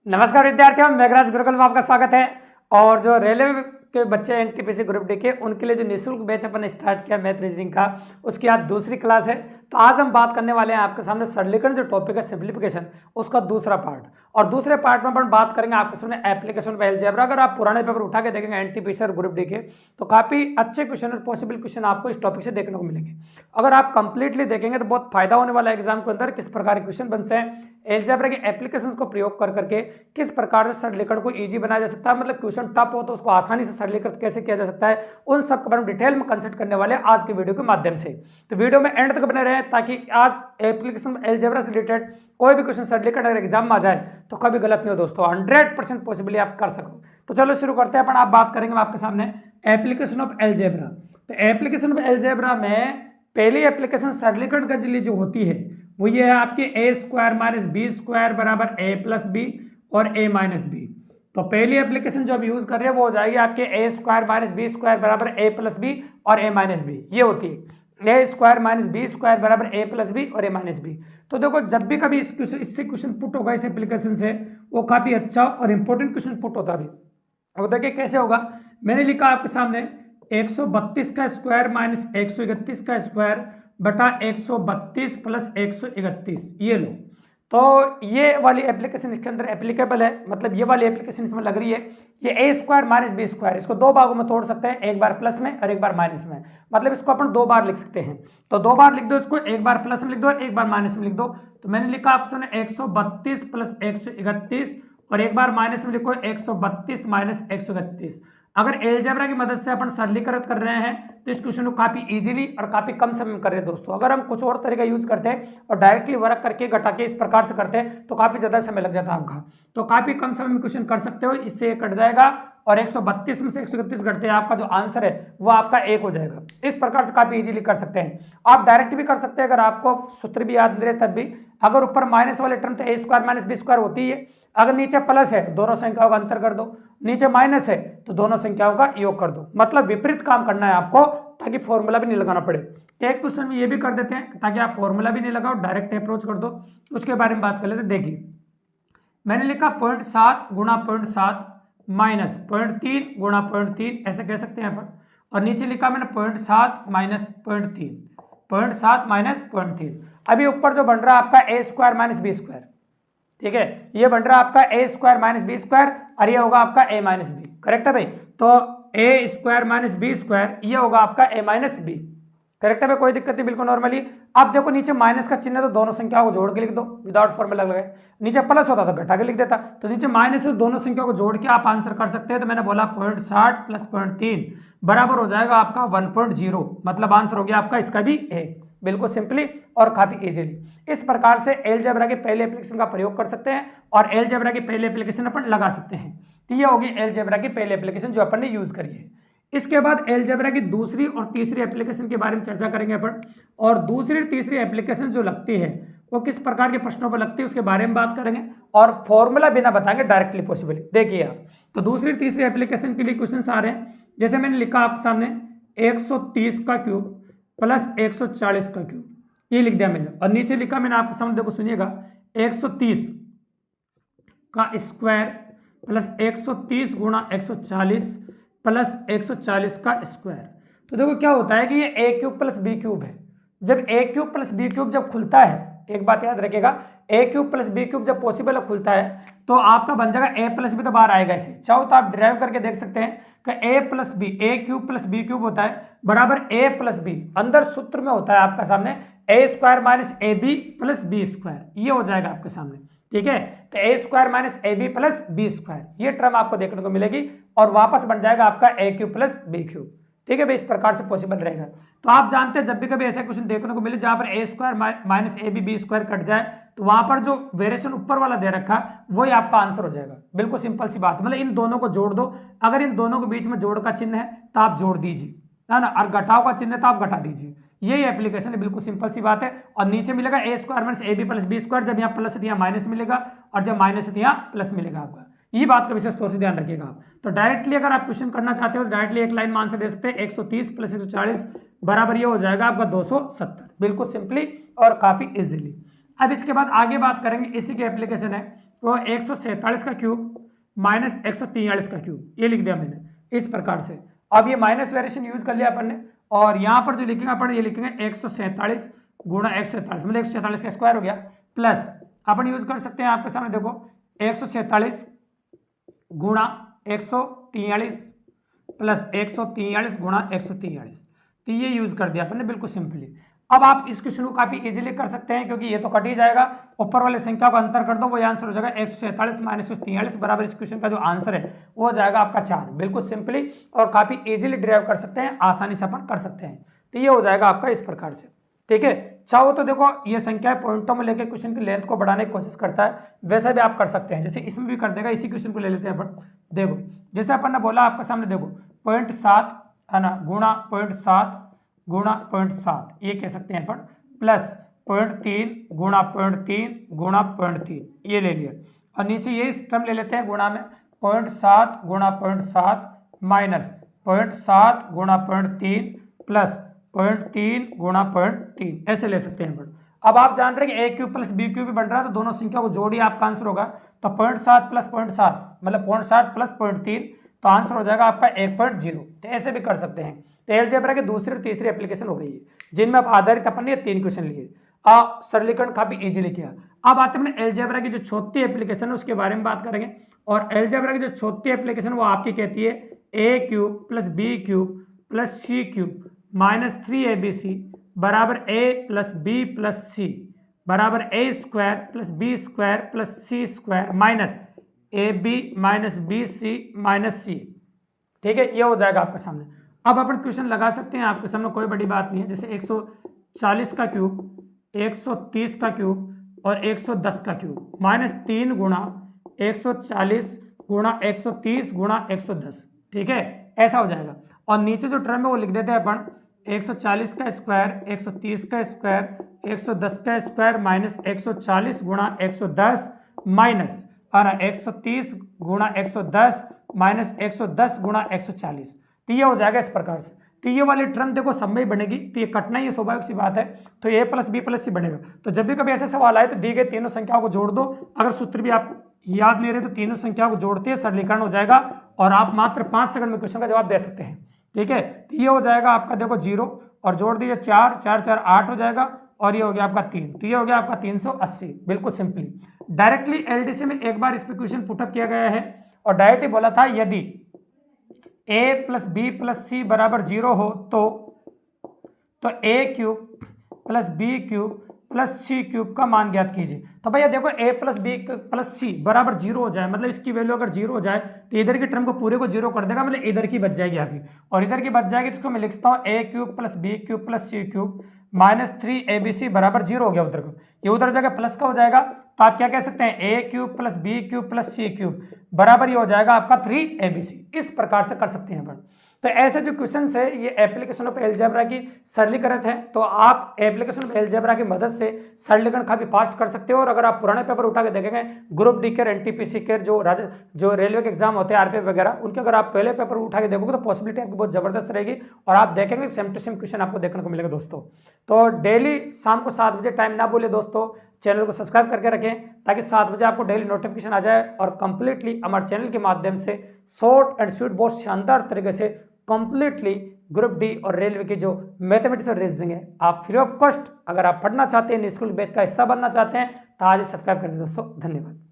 नमस्कार विद्यार्थियों, मेघराज गुरुकुल में आपका स्वागत है। और जो रेलवे के बच्चे एनटीपीसी ग्रुप डी के उनके लिए जो निःशुल्क बैच अपन स्टार्ट किया मैथ रीजनिंग का, उसकी आज दूसरी क्लास है। तो आज हम बात करने वाले हैं आपके सामने सरलीकरण जो टॉपिक है सिंप्लीफिकेशन, उसका दूसरा पार्ट। और दूसरे पार्ट में अपन बात करेंगे आपके सामने एप्लीकेशन ऑफ अलजेब्रा। अगर आप पुराने पेपर उठा के देखेंगे एनटीपीसी और ग्रुप डी के, तो काफी अच्छे क्वेश्चन और पॉसिबल क्वेश्चन आपको इस टॉपिक से देखने को मिलेंगे। अगर आप कंप्लीटली देखेंगे तो बहुत फायदा होने वाला है एग्जाम के अंदर, किस प्रकार के क्वेश्चन बनते हैं, अलजेब्रा के एप्लीकेशंस को प्रयोग कर करके किस प्रकार से सरलीकरण को इजी बनाया जा सकता है, मतलब क्वेश्चन टफ हो तो उसको आसानी से सरलीकृत कैसे किया जा सकता है, उन सब के बारे में डिटेल में कंसल्ट करने वाले आज के वीडियो के माध्यम से। तो वीडियो में एंड तक बने रहे ताकि आज एप्लीकेशन अलजेब्रा से रिलेटेड कोई भी क्वेश्चन सरलीकरण अगर एग्जाम में आ जाए तो कभी गलत नहीं हो दोस्तों, 100% पॉसिबली आप कर सको। तो चलो शुरू करते हैं अपन। आप बात करेंगे आपके सामने एप्लीकेशन ऑफ अलजेब्रा। तो एप्लीकेशन ऑफ अलजेब्रा में पहली एप्लीकेशन सरलीकरण के लिए जो होती है वो ये है आपके ए स्क्वायर माइनस बी स्क्वायर बराबर ए प्लस बी और ए माइनस बी। तो पहली एप्लीकेशन जो आप यूज कर रहे हैं वो हो जाएगी आपके ए स्क्वायर माइनस बी स्क्वायर बराबर ए प्लस बी और ए माइनस बी। ये होती है ए स्क्वायर माइनस बी स्क्वायर बराबर ए प्लस बी और ए माइनस बी। तो देखो जब भी कभी इससे क्वेश्चन पुट होगा इस एप्लीकेशन से, वो काफी अच्छा और इंपॉर्टेंट क्वेश्चन पुट होता है। अब देखिए कैसे होगा। मैंने लिखा आपके सामने 132 का स्क्वायर माइनस 131 का स्क्वायर बटा 132 प्लस 131, ये लो। तो ये वाली एप्लीकेशन इसके अंदर एप्लीकेबल है, मतलब ये वाली एप्लीकेशन इसमें लग रही है। ये ए स्क्वायर माइनस बी स्क्वायर, इसको दो भागों में तोड़ सकते हैं, एक बार प्लस में और एक बार माइनस में। मतलब इसको अपन दो बार लिख सकते हैं। तो दो बार लिख दो इसको, एक बार प्लस में लिख दो और एक बार माइनस में लिख दो। तो मैंने लिखा ऑप्शन 132 प्लस 131 और एक बार माइनस में लिखो 132 माइनस 131। अगर अलजेब्रा की मदद से अपन सरलीकृत कर रहे हैं तो इस क्वेश्चन को काफी इजीली और काफी कम समय में कर रहे हैं दोस्तों। अगर हम कुछ और तरीका यूज करते हैं और डायरेक्टली वर्क करके घटा के इस प्रकार से करते हैं तो काफी ज्यादा समय लग जाता है आपका। तो काफी कम समय में क्वेश्चन कर सकते हो, इससे कट जाएगा और 132 में से 131 घटते हैं, आपका जो आंसर है वो आपका 1 हो जाएगा। इस प्रकार से काफी इजीली कर सकते हैं। आप डायरेक्ट भी कर सकते हैं अगर आपको सूत्र भी याद नहीं रहे तब भी। अगर ऊपर माइनस वाले टर्म तो A square minus B square होती है, अगर नीचे प्लस है दोनों संख्याओं का अंतर कर दो, नीचे माइनस है तो दोनों संख्याओं का योग कर दो। मतलब विपरीत काम करना है आपको ताकि फॉर्मूला भी नहीं लगाना पड़े। एक क्वेश्चन में ये भी कर देते हैं ताकि आप फॉर्मूला भी नहीं लगाओ, डायरेक्ट अप्रोच कर दो। उसके बारे में बात कर लेते। देखिए मैंने लिखा 0.7 गुणा 0.7 माइनस 0.3 गुणा 0.3, ऐसे कह सकते हैं अपन। और नीचे लिखा मैंने 0.7 माइनस 0.3, 0.7 माइनस 0.3। अभी ऊपर जो बन रहा है आपका ए स्क्वायर माइनस बी स्क्वायर, ठीक है, ये बन रहा है आपका ए स्क्वायर माइनस बी स्क्वायर और ये होगा आपका ए माइनस बी। करेक्ट है भाई। तो A square minus B square ये होगा आपका ए माइनस बी। करेक्ट है भाई, कोई दिक्कत नहीं, बिल्कुल नॉर्मली। अब देखो नीचे माइनस का चिन्ह तो दोनों संख्याओं को जोड़ के लिख दो विदाउट फॉर्मूला लगाए। नीचे प्लस होता तो घटा के लिख देता। तो नीचे माइनस से दोनों संख्याओं को जोड़ के आप आंसर कर सकते हैं। तो मैंने बोला 0.60 प्लस 0.3 बराबर हो जाएगा आपका 1.0, मतलब आंसर हो गया आपका इसका भी 1। बिल्कुल सिंपली और काफी इजीली इस प्रकार से अलजेब्रा के पहले एप्लीकेशन का प्रयोग कर सकते हैं और अलजेब्रा की पहले एप्लीकेशन अपन लगा सकते हैं। तो ये होगी अलजेब्रा की पहले एप्लीकेशन जो अपन ने यूज करी है। इसके बाद अलजेब्रा की दूसरी और तीसरी एप्लीकेशन के बारे में चर्चा करेंगे अपन। और दूसरी और तीसरी एप्लीकेशन जो लगती है वो किस प्रकार के प्रश्नों पर लगती है उसके बारे में बात करेंगे और फॉर्मूला बिना बताएंगे डायरेक्टली पॉसिबल। देखिए आप, तो दूसरी तीसरी एप्लीकेशन के लिए क्वेश्चन आ रहे हैं। जैसे मैंने लिखा आपके सामने 130 का क्यूब प्लस 140 का क्यूब, ये लिख दिया मैंने। और नीचे लिखा मैंने आपके सामने, देखो सुनिएगा, 130 का स्क्वायर प्लस 130 गुणा 140 प्लस 140 का स्क्वायर। तो देखो क्या होता है कि ये ए क्यूब प्लस बी क्यूब है। जब ए क्यूब प्लस बी क्यूब जब खुलता है, एक बात याद रखिएगा, ए क्यूब प्लस बी क्यूब जब पॉसिबल खुलता है तो आपका बन जाएगा ए प्लस बी, तो बाहर आएगा इसे। चाहो तो आप ड्राइव करके देख सकते हैं कि ए प्लस बी, ए क्यूब प्लस बी क्यूब होता है बराबर ए प्लस बी। अंदर सूत्र में होता है आपका सामने A square minus A B plus B square, ये हो जाएगा आपके सामने। ठीक है, तो A square minus A B plus B square, ये टर्म आपको देखने को मिलेगी और वापस बन जाएगा आपका A cube plus B cube. ठीक है भाई, इस प्रकार से पॉसिबल रहेगा। तो आप जानते हैं जब भी कभी ऐसा क्वेश्चन देखने को मिले जहां पर A square minus A B square कट जाए तो वहां पर जो वेरिएशन ऊपर वाला दे रखा वही आपका आंसर हो जाएगा। बिल्कुल सिंपल सी बात, मतलब इन दोनों को जोड़ दो। अगर इन दोनों के बीच में जोड़ का चिन्ह है तो आप जोड़ दीजिए, है ना, और घटाव का चिन्ह है तो आप घटा दीजिए। यही एप्लीकेशन है, बिल्कुल सिंपल सी बात है। और नीचे मिलेगा A square minus A B plus B square, जब यहाँ प्लस है तो यहाँ माइनस मिलेगा और जब माइनस है तो यहाँ प्लस मिलेगा आपका। ये बात का विशेष तौर से ध्यान रखिएगा आप। तो डायरेक्टली अगर आप क्वेश्चन करना चाहते हो तो डायरेक्टली एक लाइन में आंसर दे सकते हैं। 130 प्लस 140 बराबर ये हो जाएगा आपका 270, बिल्कुल सिंपली और काफी इजीली। अब इसके बाद आगे बात करेंगे, इसी की एप्लीकेशन है तो 147 का क्यूब माइनस 143 का क्यूब, ये लिख दिया मैंने इस प्रकार से। अब ये माइनस वेरिएशन यूज कर लिया अपन ने, और यहाँ पर जो लिखेंगे अपन ये लिखेंगे 147 गुणा 147, मतलब 147 का स्क्वायर हो गया, प्लस अपन यूज कर सकते हैं आपके सामने देखो 147 गुणा 143 प्लस 143 गुणा 143, तो ये यूज कर दिया अपन ने बिल्कुल सिंपली। अब आप इस क्वेश्चन को काफी इजीली कर सकते हैं, क्योंकि ये तो कट ही जाएगा, ऊपर वाले संख्या को अंतर कर दो, वो आंसर हो जाएगा 147 माइनस 143 बराबर इस क्वेश्चन का जो आंसर है वो हो जाएगा आपका 4, बिल्कुल सिंपली और काफी इजीली डिराइव कर सकते हैं, आसानी से अपन कर सकते हैं। तो ये हो जाएगा आपका इस प्रकार से, ठीक है। चाहो तो देखो ये संख्या पॉइंटों में लेकर क्वेश्चन की लेंथ को बढ़ाने की कोशिश करता है, वैसा भी आप कर सकते हैं, जैसे इसमें भी कर देगा। इसी क्वेश्चन को ले लेते हैं अपन, देखो जैसे अपन ने बोला आपके सामने, देखो 0.7 है ना, गुणा 0.7 गुणा 0.7, ये कह सकते हैं अपन, प्लस 0.3 गुणा 0.3 गुणा 0.3, ये ले लिया। और नीचे ये टर्म ले लेते हैं गुणा में, 0.7 गुणा 0.7 माइनस 0.7 गुणा 0.3 प्लस 0.3 गुणा 0.3, ऐसे ले सकते हैं अपन। अब आप जान रहे हैं कि ए क्यूब प्लस बी क्यूब भी बन रहा है, तो दोनों संख्या को जोड़िए, आपका आंसर होगा। तो 0.7 प्लस 0.7 मतलब 0.7 प्लस 0.3, तो आंसर हो जाएगा आपका 1.0। तो ऐसे भी कर सकते हैं। तो अलजेब्रा की दूसरी और तीसरी एप्लीकेशन हो गई है, जिनमें आप आधारित अपन ने 3 क्वेश्चन लिए, सरलीकरण काफी इजीली किया। अब आते हैं अलजेब्रा की जो चौथी एप्लीकेशन है उसके बारे में बात करेंगे। और अलजेब्रा की जो चौथी एप्लीकेशन वो आपकी कहती है A cube plus B cube plus C cube minus 3abc बराबर a plus B plus C बराबर a square plus B square plus C square minus ab minus B C minus C, ठीक है। ये हो जाएगा आपके सामने। अब अपन क्वेश्चन लगा सकते हैं आपके सामने, कोई बड़ी बात नहीं है। जैसे 140 का क्यूब, 130 का क्यूब और 110 का क्यूब माइनस 3 गुणा 140 गुणा 130 गुणा 110, ठीक है, ऐसा हो जाएगा। और नीचे जो टर्म है वो लिख देते हैं अपन 140 का स्क्वायर, 130 का स्क्वायर, 110 का स्क्वायर माइनस 140 गुणा 110 माइनस 130 गुणा 110 माइनस 110 गुणा 140, तो ये हो जाएगा इस प्रकार से। तो ये वाली टर्म देखो सब में ही बनेगी, तो ये कटना ही स्वाभाविक सी बात है। तो ए प्लस बी प्लस सी बनेगा। तो जब भी कभी ऐसे सवाल आए तो दी गई तीनों संख्याओं को जोड़ दो। अगर सूत्र भी आप याद नहीं रहे तो तीनों संख्याओं को जोड़ते हैं, सरलीकरण हो जाएगा और आप मात्र 5 सेकंड में क्वेश्चन का जवाब दे सकते हैं, ठीक है। तो ये हो जाएगा आपका देखो 0 और जोड़ दीजिए 4 4 4 8 हो जाएगा, और ये हो गया आपका 3, तो ये हो गया आपका 380, बिल्कुल सिंपली। डायरेक्टली एलडीसी में एक बार इस पर क्वेश्चन पुटअप किया गया है और डायरेक्ट ही बोला था यदि a plus B plus C बराबर 0 हो तो a cube plus B cube plus C cube का मान ज्ञात कीजिए। तो भैया देखो a plus B plus C बराबर 0 हो जाए, मतलब इसकी वैल्यू अगर 0 हो जाए तो इधर की टर्म को पूरे को 0 कर देगा, मतलब इधर की बच जाएगी आपकी, और इधर की बच जाएगी। तो इसको मैं लिखता हूँ a cube plus B cube plus C cube minus 3abc बराबर 0 हो गया। उधर को ये उधर जगह प्लस का हो जाएगा, तो आप क्या कह सकते हैं a cube plus B cube plus C cube बराबर ये हो जाएगा आपका 3abc। इस प्रकार से कर सकते हैं अपन। तो ऐसे जो क्वेश्चन है ये एप्लीकेशन ऑफ अलजेब्रा की सरलीकृत है, तो आप एप्लीकेशन ऑफ अलजेब्रा की मदद से सरलीकरण काफी फास्ट कर सकते हो। और अगर आप पुराने पेपर उठा के देखेंगे ग्रुप डी के एनटीपीसी के जो रेलवे के एग्जाम होते हैं आरपीएफ वगैरह, उनके अगर आप पहले पेपर उठा के देखोगे तो पॉसिबिलिटी आपकी बहुत जबरदस्त रहेगी और आप देखेंगे सेम टू सेम क्वेश्चन आपको देखने को मिलेगा दोस्तों। तो डेली शाम को 7 बजे टाइम ना भूले दोस्तों, चैनल को सब्सक्राइब करके रखें ताकि 7 बजे आपको डेली नोटिफिकेशन आ जाए और कंप्लीटली हमारे चैनल के माध्यम से शॉर्ट एंड स्वीट बहुत शानदार तरीके से कंप्लीटली ग्रुप डी और रेलवे की जो मैथमेटिक्स और रीजनिंग है आप फ्री ऑफ कॉस्ट अगर आप पढ़ना चाहते हैं, निःशुल्क बैच का हिस्सा बनना चाहते हैं तो आज ही सब्सक्राइब कर दें दोस्तों। धन्यवाद।